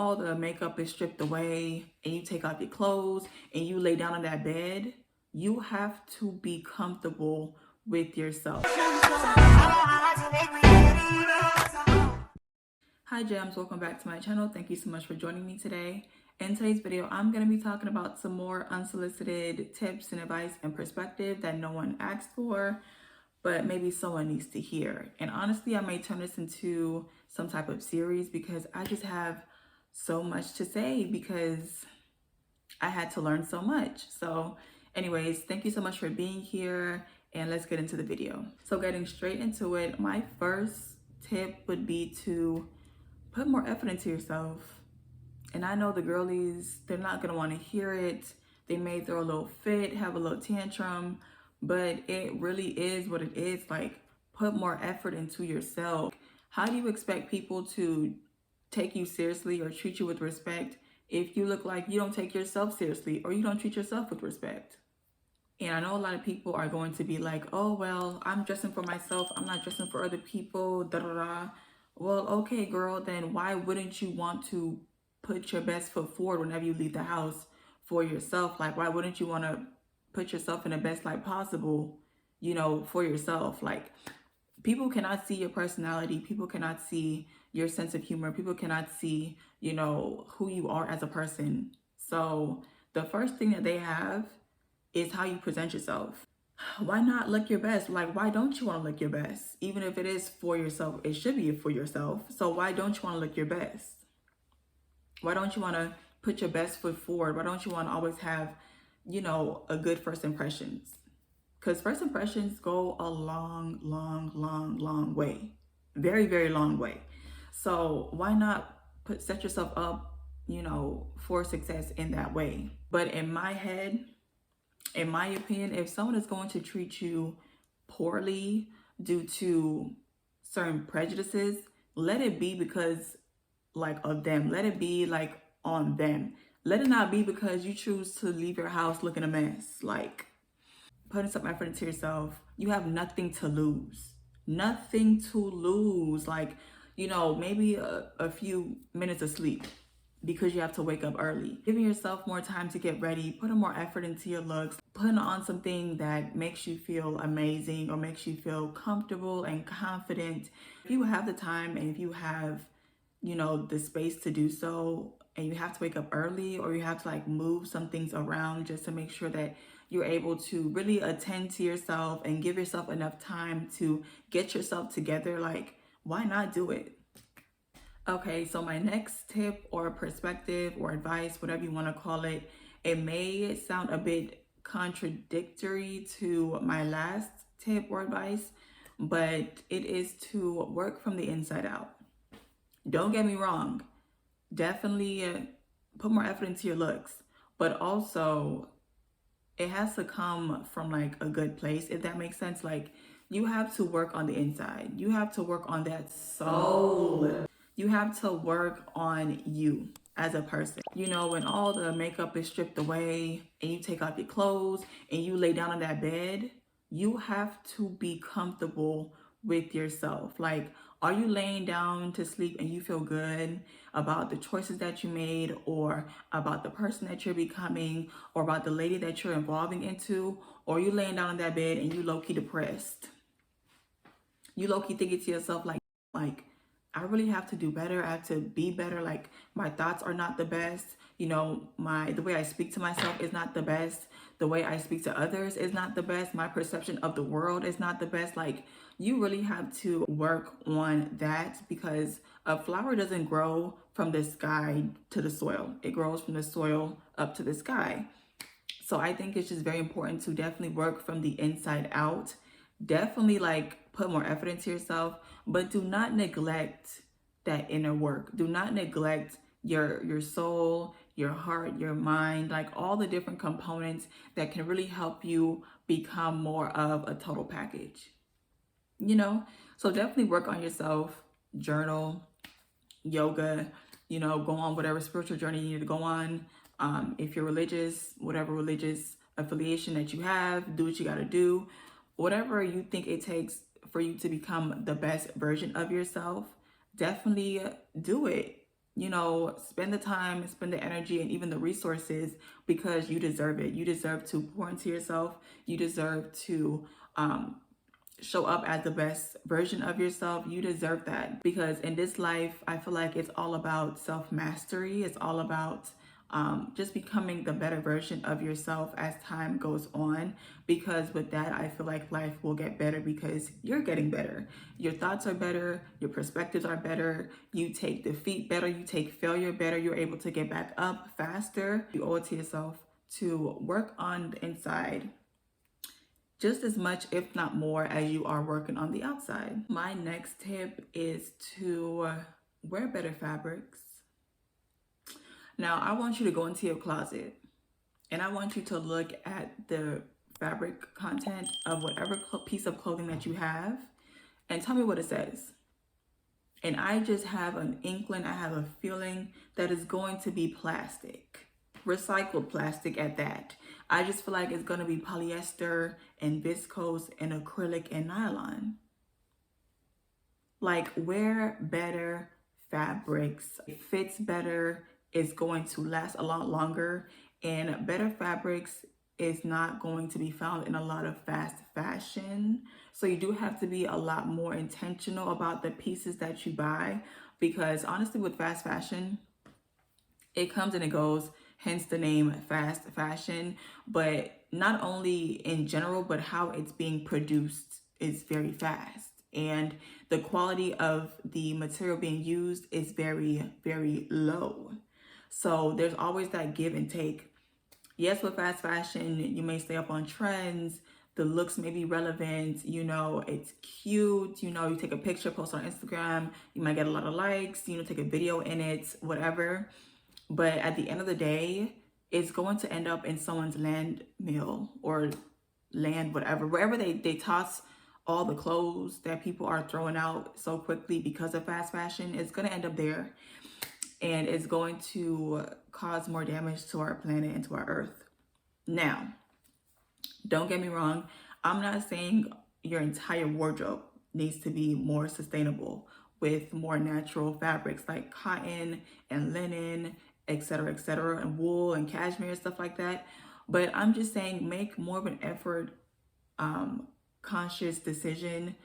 all the makeup is stripped away and you take off your clothes and you lay down on that bed, you have to be comfortable with yourself. Hi gems, welcome back to my channel. Thank you so much for joining me today. In today's video, I'm going to be talking about some more unsolicited tips and advice and perspective that no one asked for, but maybe someone needs to hear. And honestly, I may turn this into some type of series because I just have so much to say because I had to learn so much. So anyways, thank you so much for being here and let's get into the video. So getting straight into it, my first tip would be to put more effort into yourself. And I know the girlies, they're not gonna wanna hear it. They may throw a little fit, have a little tantrum, but it really is what it is. Like, put more effort into yourself. How do you expect people to take you seriously or treat you with respect if you look like you don't take yourself seriously or you don't treat yourself with respect? And I know a lot of people are going to be like, oh, well, I'm dressing for myself. I'm not dressing for other people, da da da. Well, okay, girl, then why wouldn't you want to put your best foot forward whenever you leave the house for yourself? Like, why wouldn't you want to put yourself in the best light possible, for yourself? Like, people cannot see your personality. People cannot see your sense of humor. People cannot see, who you are as a person. So the first thing that they have is how you present yourself. Why not look your best? Like, why don't you want to look your best? Even if it is for yourself, it should be for yourself. So why don't you want to look your best? Why don't you want to put your best foot forward? Why don't you want to always have, a good first impressions? Because first impressions go a long, long, long, long way. Very, very long way. So why not set yourself up, for success in that way? But in my head, in my opinion, if someone is going to treat you poorly due to certain prejudices, let it be because of them. Let it be on them. Let it not be because you choose to leave your house looking a mess. Like, putting some effort into yourself, you have nothing to lose. Nothing to lose. Like, maybe a few minutes of sleep because you have to wake up early. Giving yourself more time to get ready, putting more effort into your looks, putting on something that makes you feel amazing or makes you feel comfortable and confident. If you have the time and if you have, the space to do so, and you have to wake up early or you have to move some things around just to make sure that you're able to really attend to yourself and give yourself enough time to get yourself together, why not do it? Okay, so my next tip or perspective or advice, whatever you want to call it, it may sound a bit contradictory to my last tip or advice, but it is to work from the inside out. Don't get me wrong, definitely put more effort into your looks, but also it has to come from a good place, if that makes sense. You have to work on the inside. You have to work on that soul. You have to work on you as a person. When all the makeup is stripped away and you take off your clothes and you lay down on that bed, you have to be comfortable with yourself. Are you laying down to sleep and you feel good about the choices that you made or about the person that you're becoming or about the lady that you're evolving into? Or are you laying down on that bed and you low-key depressed? You low-key thinking to yourself like, I really have to do better. I have to be better. My thoughts are not the best. The way I speak to myself is not the best. The way I speak to others is not the best. My perception of the world is not the best. You really have to work on that because a flower doesn't grow from the sky to the soil. It grows from the soil up to the sky. So I think it's just very important to definitely work from the inside out. Definitely put more effort into yourself, but do not neglect that inner work. Do not neglect your soul, your heart, your mind, all the different components that can really help you become more of a total package. So definitely work on yourself, journal, yoga, go on whatever spiritual journey you need to go on. If you're religious, whatever religious affiliation that you have, do what you got to do. Whatever you think it takes for you to become the best version of yourself, definitely do it. spend the time, spend the energy, and even the resources, because you deserve it. You deserve to pour into yourself. You deserve to show up as the best version of yourself. You deserve that, because in this life, I feel like it's all about self-mastery. It's all about just becoming the better version of yourself as time goes on, because with that, I feel like life will get better because you're getting better. Your thoughts are better, your perspectives are better, you take defeat better, you take failure better, you're able to get back up faster. You owe it to yourself to work on the inside just as much, if not more, as you are working on the outside. My next tip is to wear better fabrics. Now, I want you to go into your closet and I want you to look at the fabric content of whatever piece of clothing that you have and tell me what it says. And I just have an inkling, I have a feeling that it's going to be plastic. Recycled plastic at that. I just feel like it's going to be polyester and viscose and acrylic and nylon. Like, wear better fabrics. It fits better. It's going to last a lot longer. And better fabrics is not going to be found in a lot of fast fashion. So you do have to be a lot more intentional about the pieces that you buy, because honestly, with fast fashion, it comes and it goes, hence the name fast fashion. But not only in general, but how it's being produced is very fast. And the quality of the material being used is very, very low. So there's always that give and take. Yes, with fast fashion, you may stay up on trends. The looks may be relevant, it's cute, you take a picture, post on Instagram, you might get a lot of likes, take a video in it, whatever. But at the end of the day, it's going to end up in someone's landfill or land, whatever, wherever they toss all the clothes that people are throwing out so quickly because of fast fashion. It's going to end up there, and it's going to cause more damage to our planet and to our earth. Now, don't get me wrong, I'm not saying your entire wardrobe needs to be more sustainable with more natural fabrics like cotton and linen, etc., and wool and cashmere, stuff like that. But I'm just saying, make more of an effort, conscious decision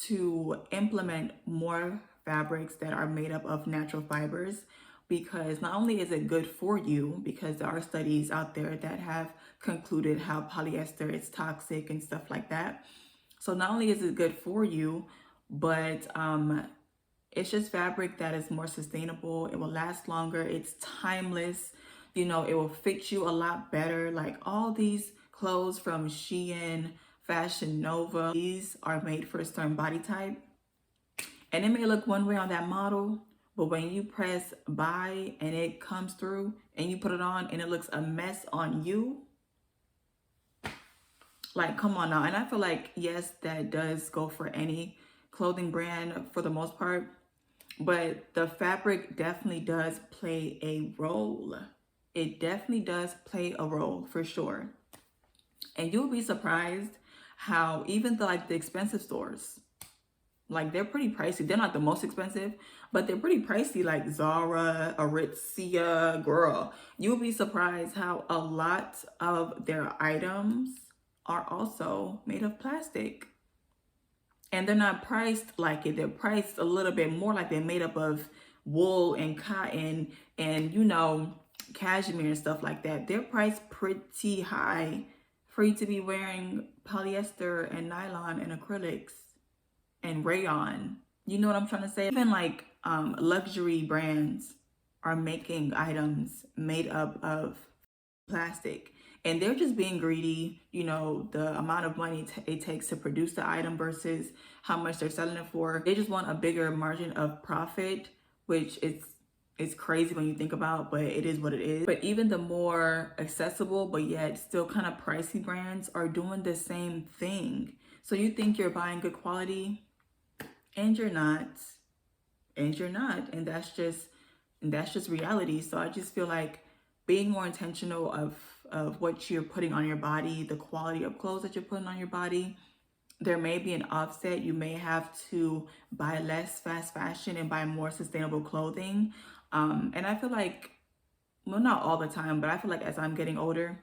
to implement more fabrics that are made up of natural fibers, because not only is it good for you, because there are studies out there that have concluded how polyester is toxic and stuff like that. So not only is it good for you, but it's just fabric that is more sustainable. It will last longer. It's timeless. It will fit you a lot better. Like all these clothes from Shein, Fashion Nova, these are made for a certain body type. And it may look one way on that model, but when you press buy and it comes through and you put it on and it looks a mess on you, like, come on now. And I feel like, yes, that does go for any clothing brand for the most part, but the fabric definitely does play a role. It definitely does play a role for sure. And you'll be surprised how even the expensive stores, like, they're pretty pricey. They're not the most expensive, but they're pretty pricey, like Zara, Aritzia, girl. You'll be surprised how a lot of their items are also made of plastic. And they're not priced like it. They're priced a little bit more like they're made up of wool and cotton and, cashmere and stuff like that. They're priced pretty high for you to be wearing polyester and nylon and acrylics and rayon. You know what I'm trying to say? Even luxury brands are making items made up of plastic, and they're just being greedy. The amount of money it takes to produce the item versus how much they're selling it for. They just want a bigger margin of profit, which it's crazy when you think about, but it is what it is. But even the more accessible but yet still kind of pricey brands are doing the same thing. So you think you're buying good quality, and you're not, and that's just reality. So I just feel like being more intentional of what you're putting on your body, the quality of clothes that you're putting on your body. There may be an offset. You may have to buy less fast fashion and buy more sustainable clothing. And I feel like, well, not all the time, but I feel like as I'm getting older,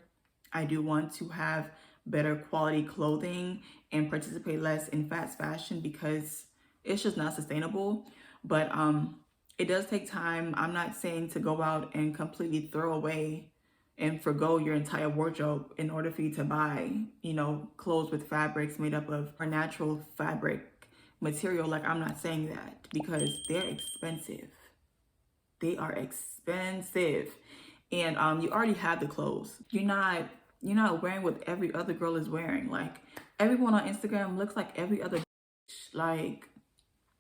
I do want to have better quality clothing and participate less in fast fashion because it's just not sustainable. But it does take time. I'm not saying to go out and completely throw away and forgo your entire wardrobe in order for you to buy, clothes with fabrics made up of a natural fabric material. Like, I'm not saying that because they're expensive. They are expensive. And you already have the clothes. You're not wearing what every other girl is wearing. Like, everyone on Instagram looks like every other like,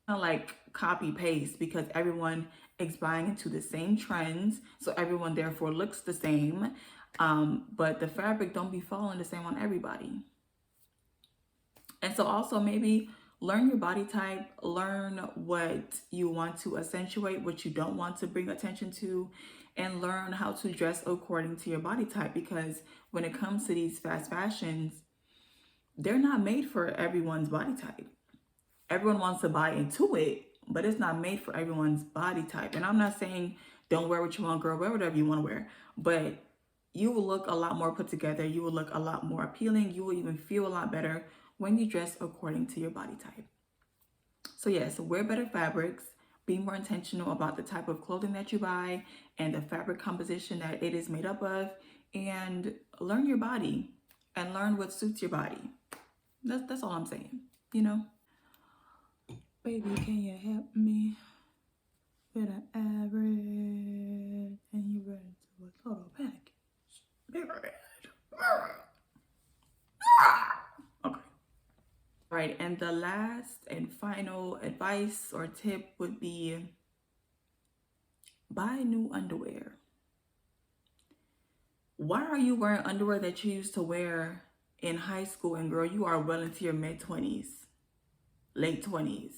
kind of like copy paste because everyone is buying into the same trends, so everyone therefore looks the same. But the fabric don't be falling the same on everybody. And so also maybe learn your body type, learn what you want to accentuate, what you don't want to bring attention to, and learn how to dress according to your body type. Because when it comes to these fast fashions, they're not made for everyone's body type. Everyone wants to buy into it, but it's not made for everyone's body type. And I'm not saying don't wear what you want, girl, wear whatever you want to wear, but you will look a lot more put together. You will look a lot more appealing. You will even feel a lot better when you dress according to your body type. So yes, wear better fabrics, be more intentional about the type of clothing that you buy and the fabric composition that it is made up of, and learn your body and learn what suits your body. That's all I'm saying, Baby, can you help me with an average? And you ready to a total package? Okay. All right, and the last and final advice or tip would be buy new underwear. Why are you wearing underwear that you used to wear in high school? And girl, you are well into your mid-20s, late 20s.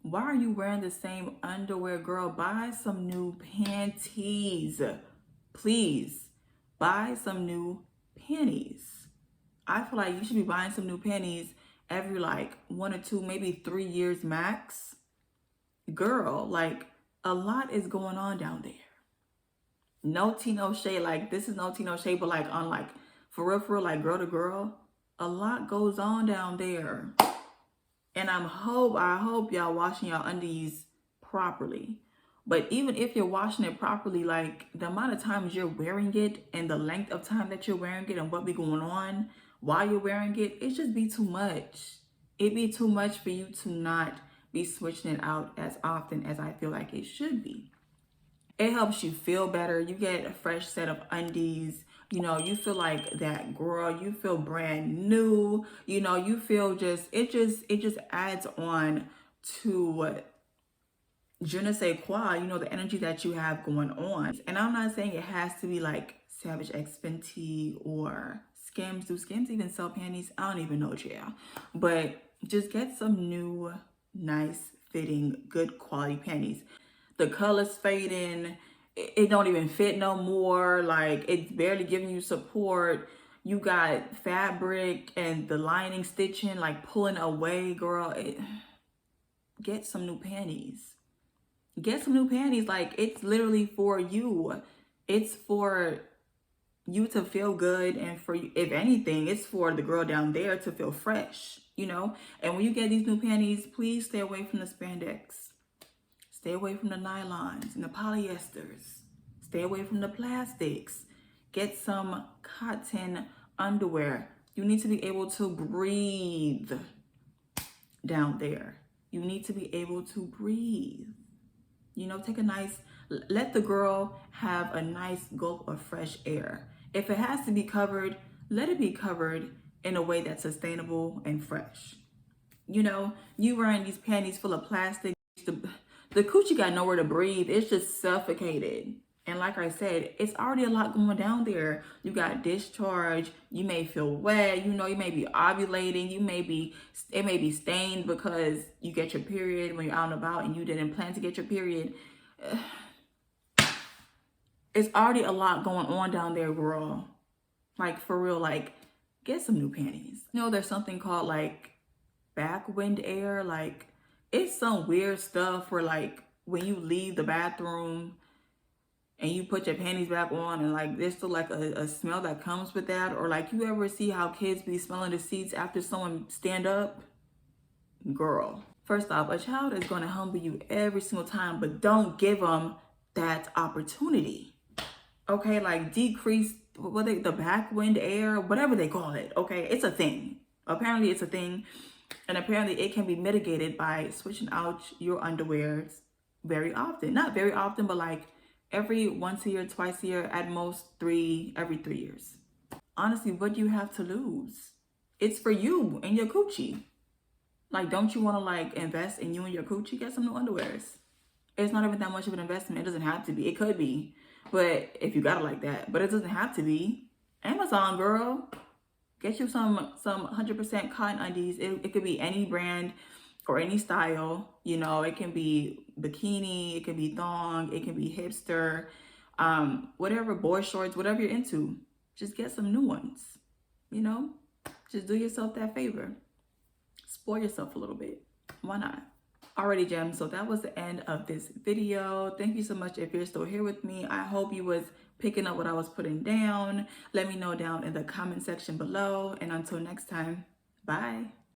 Why are you wearing the same underwear, girl? Buy some new panties. Please, buy some new panties. I feel like you should be buying some new panties every like 1 or 2, maybe 3 years max. Girl, like, a lot is going on down there. No tea, no shade. Like, this is no tea, no shade, but like on like for real, like girl to girl, a lot goes on down there. And I hope y'all washing y'all undies properly. But even if you're washing it properly, like the amount of times you're wearing it and the length of time that you're wearing it and what be going on while you're wearing it, it just be too much. It be too much for you to not be switching it out as often as I feel like it should be. It helps you feel better. You get a fresh set of undies. You feel like that girl. You feel brand new. You feel it just adds on to je ne sais quoi, the energy that you have going on. And I'm not saying it has to be like Savage X Fenty or Skims. Do Skims even sell panties? I don't even know, yeah. But just get some new, nice fitting, good quality panties. The color's fading. It don't even fit no more. Like, it's barely giving you support. You got fabric and the lining stitching like pulling away, girl. Get some new panties. Get some new panties. Like, it's literally for you. It's for you to feel good, and for you, if anything, it's for the girl down there to feel fresh, And when you get these new panties, please stay away from the spandex. Stay away from the nylons and the polyesters. Stay away from the plastics. Get some cotton underwear. You need to be able to breathe down there. You need to be able to breathe. Let the girl have a nice gulp of fresh air. If it has to be covered, let it be covered in a way that's sustainable and fresh. You wearing these panties full of plastic, the coochie got nowhere to breathe. It's just suffocated. And like I said, it's already a lot going down there. You got discharge. You may feel wet. You may be ovulating. It may be stained because you get your period when you're out and about and you didn't plan to get your period. It's already a lot going on down there, girl. Like, for real, like, get some new panties. There's something called like backwind air. Like, it's some weird stuff where like when you leave the bathroom and you put your panties back on and like there's still like a smell that comes with that, or like you ever see how kids be smelling the seats after someone stand up? Girl, first off, a child is going to humble you every single time, but don't give them that opportunity. Okay, like decrease the backwind air, whatever they call it. Okay, it's a thing. Apparently it's a thing, and apparently it can be mitigated by switching out your underwears very often. Not very often, but like every once a year, twice a year, at most every 3 years. Honestly, what do you have to lose? It's for you and your coochie. Like, don't you want to like invest in you and your coochie? Get some new underwears. It's not even that much of an investment. It doesn't have to be. It could be, but if you got it like that, but it doesn't have to be. Amazon, girl, get you some 100% cotton undies. It could be any brand or any style. You know, it can be bikini, it can be thong, it can be hipster, whatever, boy shorts, whatever you're into. Just get some new ones. You know, just do yourself that favor. Spoil yourself a little bit. Why not? Alrighty, gems, so that was the end of this video. Thank you so much if you're still here with me. I hope you was picking up what I was putting down. Let me know down in the comment section below, and until next time, bye.